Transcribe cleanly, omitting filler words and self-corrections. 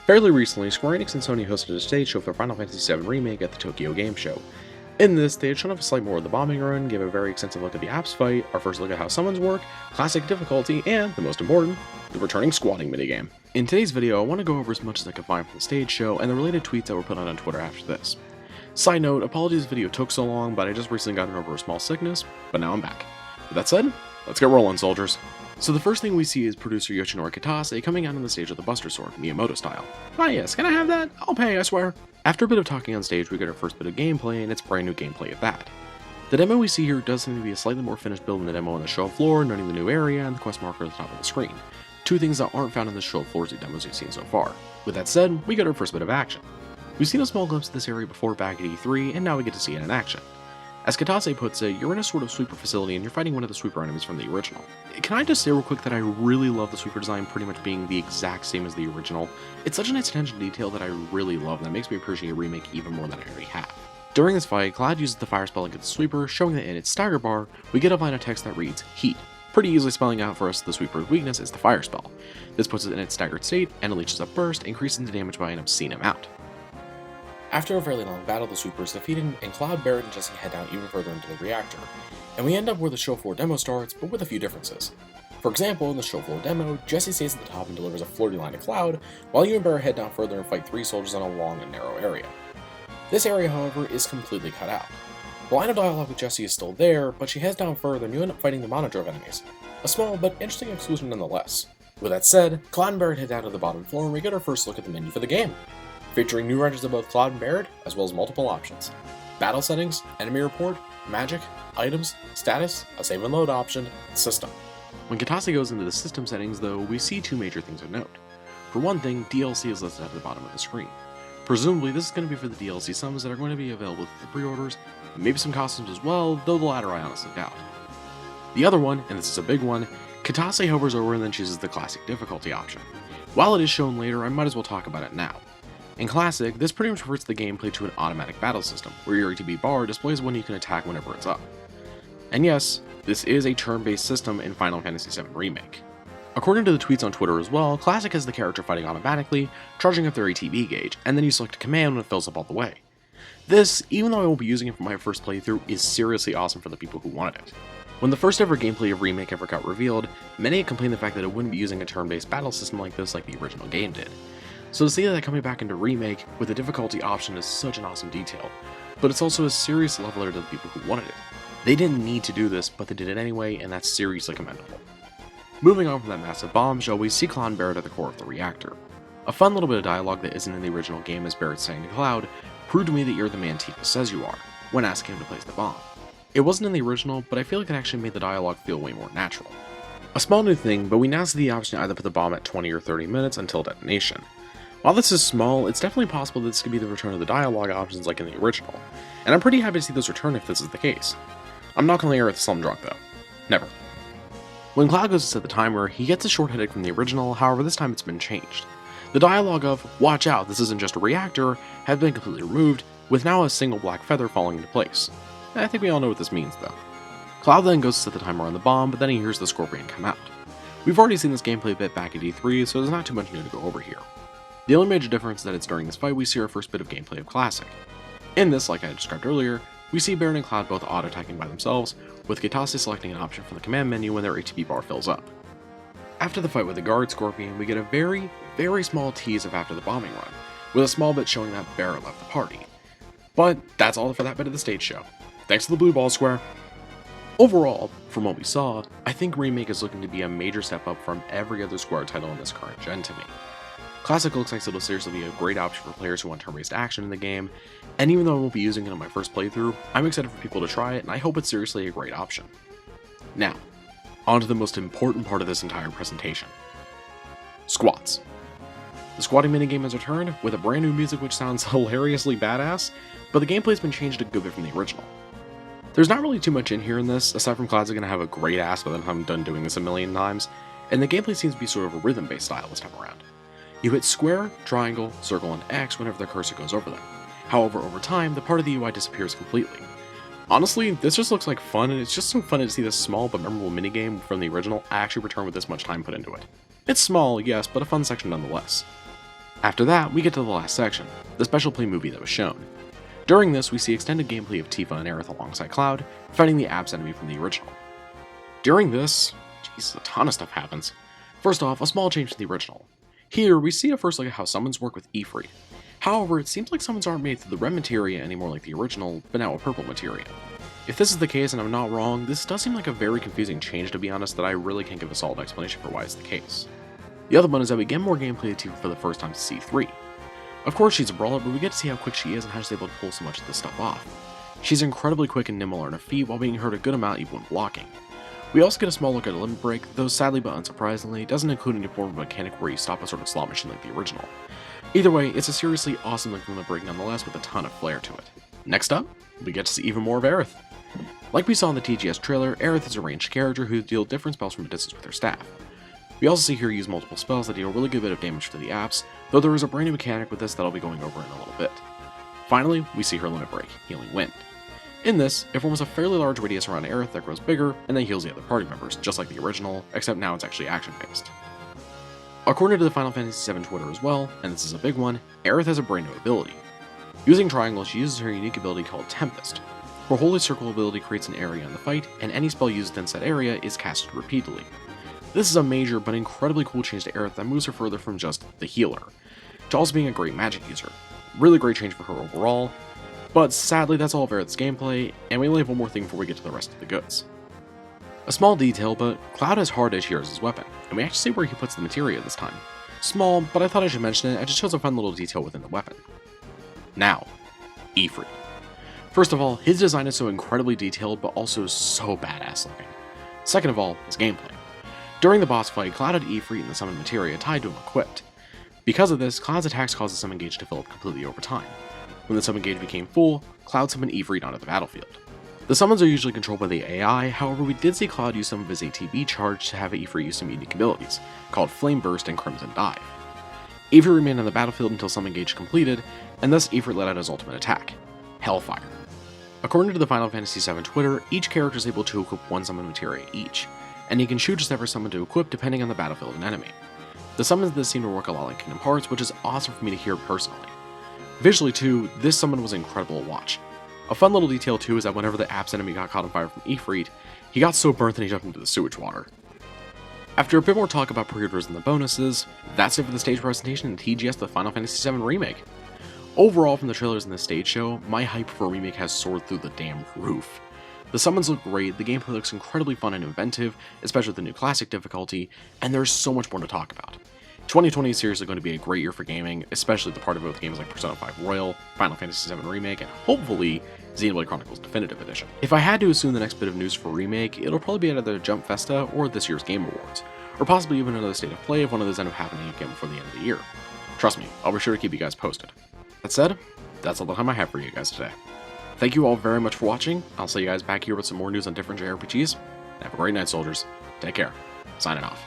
Fairly recently, Square Enix and Sony hosted a stage show for Final Fantasy VII Remake at the Tokyo Game Show. In this, they had shown off a slight more of the bombing run, gave a very extensive look at the apps fight, our first look at how summons work, classic difficulty, and, the most important, the returning squatting minigame. In today's video, I want to go over as much as I could find from the stage show and the related tweets that were put out on Twitter after this. Side note, apologies this video took so long, but I just recently gotten over a small sickness, but now I'm back. With that said, let's get rolling, soldiers. So the first thing we see is producer Yoshinori Kitase coming out on the stage with a Buster Sword, Miyamoto style. Ah yes, can I have that? I'll pay, I swear. After a bit of talking on stage, we get our first bit of gameplay, and it's brand new gameplay at that. The demo we see here does seem to be a slightly more finished build than the demo on the show floor, noting the new area and the quest marker at the top of the screen. Two things that aren't found in the show floors of demos we've seen so far. With that said, we get our first bit of action. We've seen a small glimpse of this area before back at E3, and now we get to see it in action. As Kitase puts it, you're in a sort of sweeper facility and you're fighting one of the sweeper enemies from the original. Can I just say real quick that I really love the sweeper design pretty much being the exact same as the original? It's such a nice attention to detail that I really love, and that makes me appreciate a remake even more than I already have. During this fight, Cloud uses the fire spell against the sweeper, showing that in its stagger bar, we get a line of text that reads, Heat, pretty easily spelling out for us the sweeper's weakness is the fire spell. This puts it in its staggered state, and unleashes a burst, increasing the damage by an obscene amount. After a fairly long battle, the sweeper is defeated, and Cloud, Barret, and Jessie head down even further into the reactor, and we end up where the show floor demo starts, but with a few differences. For example, in the show floor demo, Jessie stays at the top and delivers a flirty line to Cloud, while you and Barret head down further and fight 3 soldiers in a long and narrow area. This area, however, is completely cut out. The line of dialogue with Jessie is still there, but she heads down further and you end up fighting the monodrove enemies. A small but interesting exclusion nonetheless. With that said, Cloud and Barret head down to the bottom floor and we get our first look at the menu for the game, featuring new renders of both Cloud and Barret, as well as multiple options. Battle settings, enemy report, magic, items, status, a save and load option, and system. When Kitase goes into the system settings though, we see 2 major things of note. For one thing, DLC is listed at the bottom of the screen. Presumably this is going to be for the DLC summons that are going to be available through the pre-orders, and maybe some costumes as well, though the latter I honestly doubt. The other one, and this is a big one, Kitase hovers over and then chooses the classic difficulty option. While it is shown later, I might as well talk about it now. In Classic, this pretty much reverts the gameplay to an automatic battle system, where your ATB bar displays when you can attack whenever it's up. And yes, this is a turn-based system in Final Fantasy VII Remake. According to the tweets on Twitter as well, Classic has the character fighting automatically, charging up their ATB gauge, and then you select a command when it fills up all the way. This, even though I won't be using it for my first playthrough, is seriously awesome for the people who wanted it. When the first ever gameplay of Remake ever got revealed, many had complained the fact that it wouldn't be using a turn-based battle system like this like the original game did. So to see that coming back into Remake with a difficulty option is such an awesome detail, but it's also a serious leveler to the people who wanted it. They didn't need to do this, but they did it anyway, and that's seriously commendable. Moving on from that massive bombshell, we see Cloud and Barret at the core of the reactor. A fun little bit of dialogue that isn't in the original game as Barret saying to Cloud, "Prove to me that you're the man Tifa says you are," when asking him to place the bomb. It wasn't in the original, but I feel like it actually made the dialogue feel way more natural. A small new thing, but we now see the option to either put the bomb at 20 or 30 minutes until detonation. While this is small, it's definitely possible that this could be the return of the dialogue options like in the original, and I'm pretty happy to see those return if this is the case. I'm not going to air at the slum drunk though. Never. When Cloud goes to set the timer, he gets a short headache from the original, however this time it's been changed. The dialogue of, "Watch out, this isn't just a reactor," has been completely removed, with now a single black feather falling into place. I think we all know what this means though. Cloud then goes to set the timer on the bomb, but then he hears the scorpion come out. We've already seen this gameplay bit back at E3, so there's not too much new to go over here. The only major difference is that it's during this fight we see our first bit of gameplay of Classic. In this, like I described earlier, we see Barret and Cloud both auto-attacking by themselves, with Kitase selecting an option from the command menu when their ATB bar fills up. After the fight with the guard scorpion, we get a very, very small tease of after the bombing run, with a small bit showing that Barret left the party. But that's all for that bit of the stage show. Thanks to the blue ball square. Overall, from what we saw, I think Remake is looking to be a major step up from every other Square title in this current gen to me. Classic looks like it'll seriously be a great option for players who want turn-based action in the game, and even though I won't be using it on my first playthrough, I'm excited for people to try it, and I hope it's seriously a great option. Now, on to the most important part of this entire presentation. Squats. The squatting minigame has returned, with a brand new music which sounds hilariously badass, but the gameplay's been changed a good bit from the original. There's not really too much in here in this, aside from Cloud's gonna have a great ass by the time I'm done doing this a million times, and the gameplay seems to be sort of a rhythm-based style this time around. You hit square, triangle, circle, and X whenever the cursor goes over them. However, over time, the part of the UI disappears completely. Honestly, this just looks like fun, and it's just so fun to see this small but memorable minigame from the original actually return with this much time put into it. It's small, yes, but a fun section nonetheless. After that, we get to the last section, the special play movie that was shown. During this, we see extended gameplay of Tifa and Aerith alongside Cloud, fighting the Abs enemy from the original. During this, Jesus, a ton of stuff happens. First off, a small change to the original. Here, we see a first look at how summons work with Ifrit. However, it seems like summons aren't made through the red materia anymore like the original, but now a purple materia. If this is the case and I'm not wrong, this does seem like a very confusing change to be honest that I really can't give a solid explanation for why it's the case. The other one is that we get more gameplay of Tifa for the first time to C3. Of course she's a brawler, but we get to see how quick she is and how she's able to pull so much of this stuff off. She's incredibly quick and nimble on her feet while being hurt a good amount even when blocking. We also get a small look at a limit break, though sadly but unsurprisingly, doesn't include any form of mechanic where you stop a sort of slot machine like the original. Either way, it's a seriously awesome looking limit break nonetheless with a ton of flair to it. Next up, we get to see even more of Aerith. Like we saw in the TGS trailer, Aerith is a ranged character who deals different spells from a distance with her staff. We also see her use multiple spells that deal a really good bit of damage to the apps, though there is a brand new mechanic with this that I'll be going over in a little bit. Finally, we see her limit break, Healing Wind. In this, it forms a fairly large radius around Aerith that grows bigger, and then heals the other party members, just like the original, except now it's actually action-based. According to the Final Fantasy VII Twitter as well, and this is a big one, Aerith has a brand new ability. Using Triangle, she uses her unique ability called Tempest. Her Holy Circle ability creates an area in the fight, and any spell used within said area is casted repeatedly. This is a major but incredibly cool change to Aerith that moves her further from just the healer, to also being a great magic user. Really great change for her overall, but sadly that's all of Aerith's gameplay, and we only have one more thing before we get to the rest of the goods. A small detail, but Cloud has Hard Edge here as his weapon, and we actually see where he puts the materia this time. Small, but I thought I should mention it, it just shows a fun little detail within the weapon. Now, Ifrit. First of all, his design is so incredibly detailed, but also so badass looking. Second of all, his gameplay. During the boss fight, Cloud had Ifrit and the summoned materia tied to him equipped. Because of this, Cloud's attacks caused the summon gauge to fill up completely over time. When the summon gauge became full, Cloud summoned Ifrit onto the battlefield. The summons are usually controlled by the AI, however we did see Cloud use some of his ATB charge to have Ifrit use some unique abilities, called Flame Burst and Crimson Dive. Ifrit remained on the battlefield until summon gauge completed, and thus Ifrit let out his ultimate attack, Hellfire. According to the Final Fantasy VII Twitter, each character is able to equip one summon materia each, and he can choose just every summon to equip depending on the battlefield and enemy. The summons this seem to work a lot like Kingdom Hearts, which is awesome for me to hear personally. Visually too, this summon was incredible to watch. A fun little detail too is that whenever the apps enemy got caught on fire from Ifrit, he got so burnt that he jumped into the sewage water. After a bit more talk about pre-orders and the bonuses, that's it for the stage presentation and TGS of the Final Fantasy VII Remake. Overall, from the trailers and the stage show, my hype for a remake has soared through the damn roof. The summons look great, the gameplay looks incredibly fun and inventive, especially with the new classic difficulty, and there's so much more to talk about. 2020 is seriously going to be a great year for gaming, especially the part of it with games like Persona 5 Royal, Final Fantasy VII Remake, and hopefully Xenoblade Chronicles Definitive Edition. If I had to assume the next bit of news for Remake, it'll probably be either Jump Festa or this year's Game Awards, or possibly even another State of Play if one of those end up happening again before the end of the year. Trust me, I'll be sure to keep you guys posted. That said, that's all the time I have for you guys today. Thank you all very much for watching. I'll see you guys back here with some more news on different JRPGs. Have a great night, soldiers. Take care. Signing off.